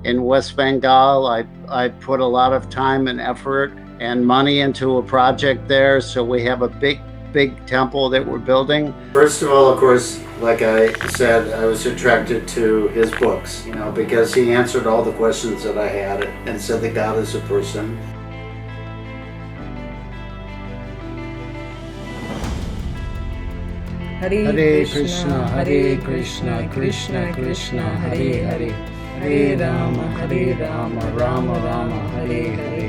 in West Bengal. I put a lot of time and effort and money into a project there. So we have a big temple that we're building. First of all, of course, like I said, I was attracted to his books, because he answered all the questions that I had and said that God is a person. Hare Krishna, Hare Krishna, Krishna Krishna, Hare Hare, Hare Rama, Rama Rama, Hare Hare.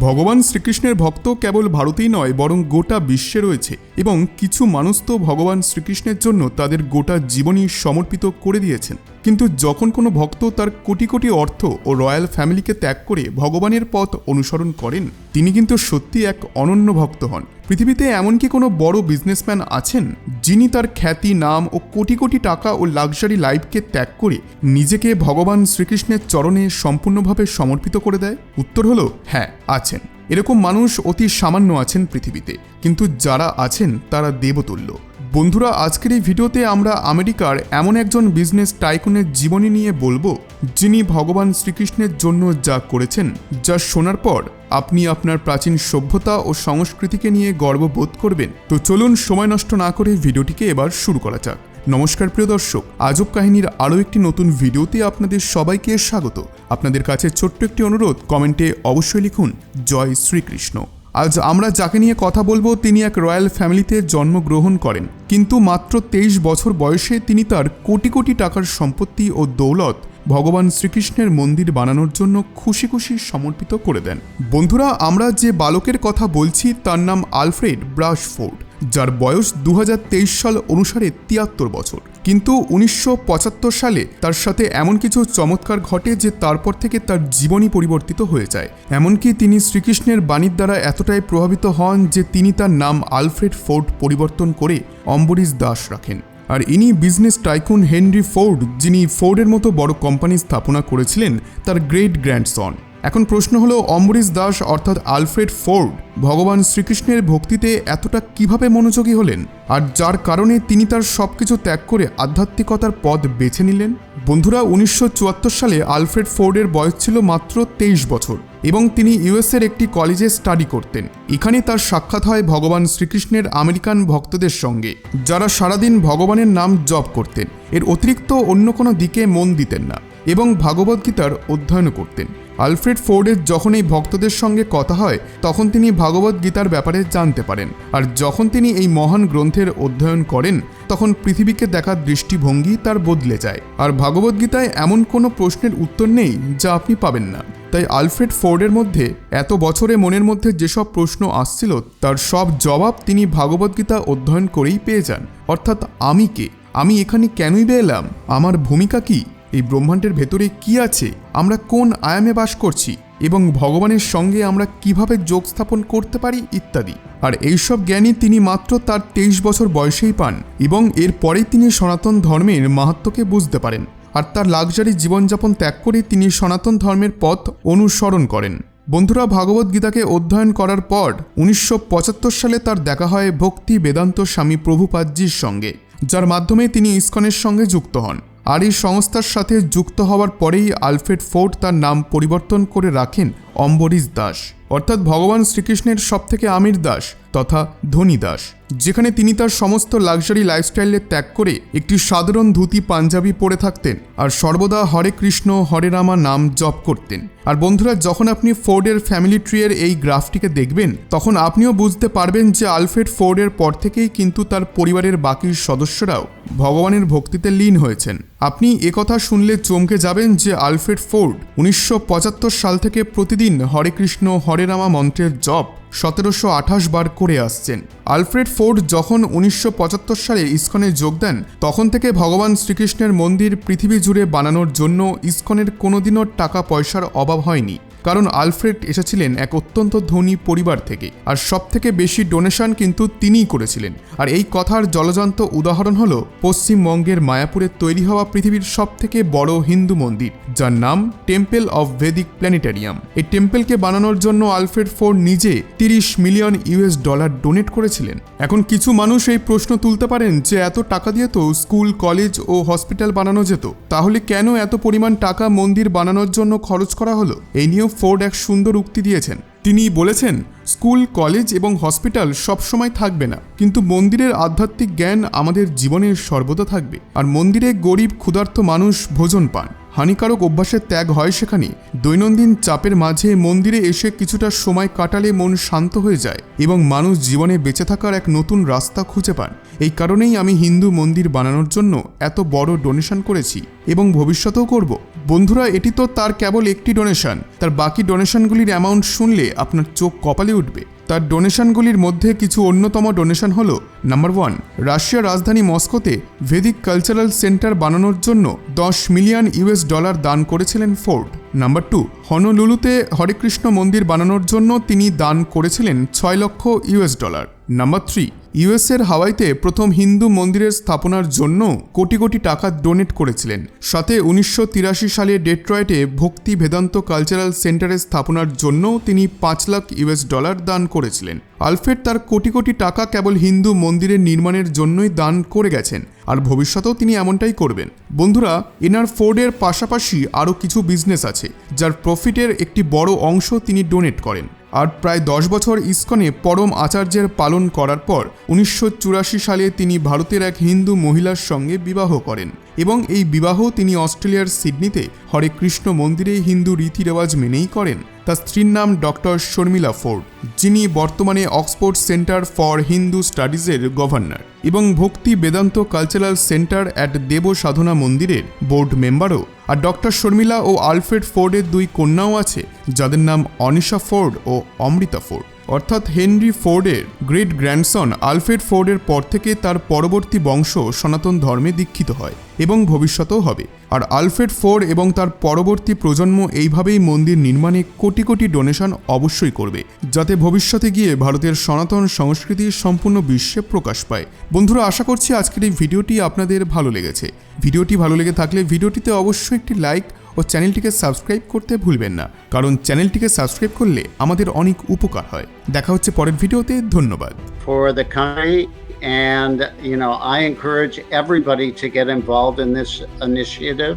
ভগবান শ্রীকৃষ্ণের ভক্ত কেবল ভারতেই নয় বরং গোটা বিশ্বে রয়েছে এবং কিছু মানুষ তো ভগবান শ্রীকৃষ্ণের জন্য তাদের গোটা জীবনই সমর্পিত করে দিয়েছেন। কিন্তু যখন কোনো ভক্ত তার কোটি কোটি অর্থ ও রয়্যাল ফ্যামিলিকে ত্যাগ করে ভগবানের পথ অনুসরণ করেন, তিনি কিন্তু সত্যি এক অনন্য ভক্ত হন। পৃথিবীতে এমন কি কোনো বড় বিজনেসম্যান আছেন যিনি তার খ্যাতি, নাম ও কোটি কোটি টাকা ও লাক্সারি লাইফকে ত্যাগ করে নিজেকে ভগবান শ্রীকৃষ্ণের চরণে সম্পূর্ণভাবে সমর্পিত করে দেয়? উত্তর হলো হ্যাঁ, আছেন। এরকম মানুষ অতি সামান্য আছেন পৃথিবীতে, কিন্তু যারা আছেন তারা দেবতুল্য। বন্ধুরা, আজকের এই ভিডিওতে আমরা আমেরিকার এমন একজন বিজনেস টাইকুনের জীবনী নিয়ে বলবো যিনি ভগবান শ্রীকৃষ্ণের জন্য যা করেছেন, যা শোনার পর আপনি আপনার প্রাচীন সভ্যতা ও সংস্কৃতিকে নিয়ে গর্ববোধ করবেন। তো চলুন সময় নষ্ট না করে ভিডিওটিকে এবার শুরু করা যাক। নমস্কার প্রিয় দর্শক, আজব কাহিনীর আরও একটি নতুন ভিডিওতে আপনাদের সবাইকে স্বাগত। আপনাদের কাছে ছোট্ট একটি অনুরোধ, কমেন্টে অবশ্যই লিখুন জয় শ্রীকৃষ্ণ। আজ আমরা যাকে নিয়ে কথা বলবো তিনি এক রয়্যাল ফ্যামিলিতে জন্মগ্রহণ করেন, কিন্তু মাত্র 23 বছর বয়সে তিনি তার কোটি কোটি টাকার সম্পত্তি ও দৌলত ভগবান শ্রীকৃষ্ণের মন্দির বানানোর জন্য খুশি খুশি সমর্পিত করে দেন। বন্ধুরা, আমরা যে বালকের কথা বলছি তার নাম আলফ্রেড ব্রাশ ফোর্ড, যার বয়স 2023 সাল অনুসারে 73 বছর। কিন্তু 1975 সালে তার সাথে এমন কিছু চমৎকার ঘটে যে তারপর থেকে তার জীবনই পরিবর্তিত হয়ে যায়। এমনকি তিনি শ্রীকৃষ্ণের বাণীর দ্বারা এতটাই প্রভাবিত হন যে তিনি তার নাম আলফ্রেড ফোর্ড পরিবর্তন করে অম্বরীশ দাস রাখেন। আর ইনি বিজনেস টাইকুন হেনরি ফোর্ড, যিনি ফোর্ডের মতো বড় কোম্পানি স্থাপনা করেছিলেন, তার গ্রেট গ্র্যান্ডসন। এখন প্রশ্ন হলো, অম্বরীশ দাস অর্থাৎ আলফ্রেড ফোর্ড ভগবান শ্রীকৃষ্ণের ভক্তিতে এতটা কিভাবে মনোযোগী হলেন, আর যার কারণে তিনি তার সবকিছু ত্যাগ করে আধ্যাত্মিকতার পথ বেছে নিলেন? বন্ধুরা, 1974 সালে আলফ্রেড ফোর্ডের বয়স ছিল মাত্র 23 বছর এবং তিনি ইউএসের একটি কলেজে স্টাডি করতেন। এখানে তার সাক্ষাৎ হয় ভগবান শ্রীকৃষ্ণের আমেরিকান ভক্তদের সঙ্গে, যারা সারাদিন ভগবানের নাম জপ করতেন। এর অতিরিক্ত অন্য কোনো দিকে মন দিতেন না এবং ভাগবদ্গীতার অধ্যয়ন করতেন। আলফ্রেড ফোর্ডের যখন এই ভক্তদের সঙ্গে কথা হয় তখন তিনি ভাগবদ্গীতার ব্যাপারে জানতে পারেন, আর যখন তিনি এই মহান গ্রন্থের অধ্যয়ন করেন তখন পৃথিবীকে দেখার দৃষ্টিভঙ্গি তার বদলে যায়। আর ভাগবদ্গীতায় এমন কোনো প্রশ্নের উত্তর নেই যা আপনি পাবেন না। তাই আলফ্রেড ফোর্ডের মধ্যে এত বছরে মনের মধ্যে যেসব প্রশ্ন আসছিল তার সব জবাব তিনি ভাগবদ্গীতা অধ্যয়ন করেই পেয়ে যান। অর্থাৎ আমি কে, আমি এখানে কেনই বা এলাম, আমার ভূমিকা কি, এই ব্রহ্মাণ্ডের ভেতরে কি আছে, আমরা কোন আয়ামে বাস করছি এবং ভগবানের সঙ্গে আমরা কিভাবে যোগ স্থাপন করতে পারি ইত্যাদি। আর এইসব জ্ঞানই তিনি মাত্র তার 23 বছর বয়সেই পান এবং এরপরেই তিনি সনাতন ধর্মের মাহাত্ম্যকে বুঝতে পারেন। আর তার লাক্সারি জীবনযাপন ত্যাগ করে তিনি সনাতন ধর্মের পথ অনুসরণ করেন। বন্ধুরা, ভাগবদ্গীতাকে অধ্যয়ন করার পর 1975 সালে তার দেখা হয় ভক্তি বেদান্ত স্বামী প্রভুপাদজির সঙ্গে, যার মাধ্যমে তিনি ইসকনের সঙ্গে যুক্ত হন। আর এই সংস্থার সাথে যুক্ত হওয়ার পরেই আলফ্রেড ফোর্ড তার নাম পরিবর্তন করে রাখেন অম্বরীশ দাস, অর্থাৎ ভগবান শ্রীকৃষ্ণের সবথেকে আমির দাস তথা ধনী দাস, যেখানে তিনি তার সমস্ত লাক্সারি লাইফস্টাইলের ত্যাগ করে একটি সাধারণ ধুতি পাঞ্জাবি পরে থাকতেন আর সর্বদা হরে কৃষ্ণ হরে রামা নাম জপ করতেন। আর বন্ধুরা, যখন আপনি ফোর্ডের ফ্যামিলি ট্রিয়ের এই গ্রাফটিকে দেখবেন তখন আপনিও বুঝতে পারবেন যে আলফ্রেড ফোর্ডের পর থেকেই কিন্তু তার পরিবারের বাকি সদস্যরাও ভগবানের ভক্তিতে লীন হয়েছেন। আপনি একথা শুনলে চমকে যাবেন যে আলফ্রেড ফোর্ড 1975 সাল থেকে প্রতিদিন হরে কৃষ্ণ হরে রামা মন্ত্রের জপ 1728 বার করে আসছেন। আলফ্রেড ফোর্ড যখন 1975 সালে ইসকনে যোগ দেন তখন থেকে ভগবান শ্রীকৃষ্ণের মন্দির পৃথিবী জুড়ে বানানোর জন্য ইসকনের কোনোদিনও টাকা পয়সার অভাব হয়নি। কারণ আলফ্রেড এসেছিলেন এক অত্যন্ত ধনী পরিবার থেকে, আর সবথেকে বেশি ডোনেশন কিন্তু তিনিই করেছিলেন। আর এই কথার জলজান্ত উদাহরণ হলো পশ্চিমবঙ্গের মায়াপুরে তৈরি হওয়া পৃথিবীর সবথেকে বড় হিন্দু মন্দির, যার নাম টেম্পল অফ ভেদিক প্ল্যানেটারিয়াম। এই টেম্পলকে বানানোর জন্য আলফ্রেড ফোর্ড নিজে $30 মিলিয়ন ডোনেট করেছিলেন। এখন কিছু মানুষ এই প্রশ্ন তুলতে পারেন যে এত টাকা দিয়ে তো স্কুল, কলেজ ও হসপিটাল বানানো যেত, তাহলে কেন এত পরিমাণ টাকা মন্দির বানানোর জন্য খরচ করা হলো? এই নিয়েও ফোর্ড এক সুন্দর উক্তি দিয়েছেন। তিনি বলেছেন, স্কুল, কলেজ এবং হসপিটাল সবসময় থাকবে না, কিন্তু মন্দিরের আধ্যাত্মিক জ্ঞান আমাদের জীবনের সর্বদা থাকবে। আর মন্দিরে গরিব ক্ষুধার্ত মানুষ ভোজন পান, হানিকারক অভ্যাসের ত্যাগ হয় সেখানে। দৈনন্দিন চাপের মাঝে মন্দিরে এসে কিছুটা সময় কাটালে মন শান্ত হয়ে যায় এবং মানুষ জীবনে বেঁচে থাকার এক নতুন রাস্তা খুঁজে পান। এই কারণেই আমি হিন্দু মন্দির বানানোর জন্য এত বড় ডোনেশন করেছি এবং ভবিষ্যতেও করব। বন্ধুরা, এটি তো তার কেবল একটি ডোনেশন। তার বাকি ডোনেশনগুলির অ্যামাউন্ট শুনলে আপনার চোখ কপালে উঠবে। তার ডোনেশনগুলির মধ্যে কিছু অন্যতম ডোনেশন হলো: নাম্বার 1, রাশিয়ার রাজধানী মস্কোতে ভেদিক কালচারাল সেন্টার বানানোর জন্য $10 মিলিয়ন দান করেছিলেন ফোর্ড। নাম্বার 2, হনলুলুতে হরেকৃষ্ণ মন্দির বানানোর জন্য তিনি দান করেছিলেন $6 লক্ষ। নাম্বার 3, ইউএসের হাওয়াইতে প্রথম হিন্দু মন্দিরের স্থাপনার জন্য কোটি কোটি টাকা ডোনেট করেছিলেন। সাথে 1983 সালে ডেট্রয়েটে ভক্তি বেদান্ত কালচারাল সেন্টারের স্থাপনার জন্য তিনি $5 লাখ দান করেছিলেন। আলফ্রেড তার কোটি কোটি টাকা কেবল হিন্দু মন্দিরের নির্মাণের জন্যই দান করে গেছেন, আর ভবিষ্যতেও তিনি এমনটাই করবেন। বন্ধুরা, এনার ফোর্ডের পাশাপাশি আরও কিছু বিজনেস আছে যার প্রফিটের একটি বড় অংশ তিনি ডোনেট করেন। আর প্রায় 10 বছর ইস্কনে পরম আচার্যের পালন করার পর 1984 সালে তিনি ভারতের এক হিন্দু মহিলার সঙ্গে বিবাহ করেন এবং এই বিবাহ তিনি অস্ট্রেলিয়ার সিডনিতে হরে কৃষ্ণ মন্দিরে হিন্দু রীতি রেওয়াজ মেনেই করেন। তার স্ত্রীর নাম ডক্টর শর্মিলা ফোর্ড, যিনি বর্তমানে অক্সফোর্ড সেন্টার ফর হিন্দু স্টাডিজের গভর্নর এবং Bhakti Vedanta cultural centre at Dev Sadhana মন্দিরের বোর্ড মেম্বারও। আর ডক্টর শর্মিলা ও আলফ্রেড ফোর্ডের 2 কন্যাও আছে, যাদের নাম অনিশা ফোর্ড ও অমৃতা ফোর্ড। অর্থাৎ হেনরি ফোর্ডের গ্রেট গ্র্যান্ডসন আলফ্রেড ফোর্ডের পর থেকে তার পরবর্তী বংশ সনাতন ধর্মে দীক্ষিত হয় এবং ভবিষ্যতেও হবে। আর আলফ্রেড ফোর্ড এবং তার পরবর্তী প্রজন্ম এইভাবেই মন্দির নির্মাণে কোটি কোটি ডোনেশন অবশ্যই করবে, যাতে ভবিষ্যতে গিয়ে ভারতের সনাতন সংস্কৃতি সম্পূর্ণ বিশ্বে প্রকাশ পায়। বন্ধুরা, আশা করছি আজকের এই ভিডিওটি আপনাদের ভালো লেগেছে। ভিডিওটি ভালো লেগে থাকলে ভিডিওটিতে অবশ্যই একটি লাইক ও চ্যানেলটিকে সাবস্ক্রাইব করতে ভুলবেন না, কারণ চ্যানেলটিকে সাবস্ক্রাইব করলে আমাদের অনেক উপকার হয়। দেখা হচ্ছে পরের ভিডিওতে। ধন্যবাদ। For the country, and I encourage everybody to get involved in this initiative.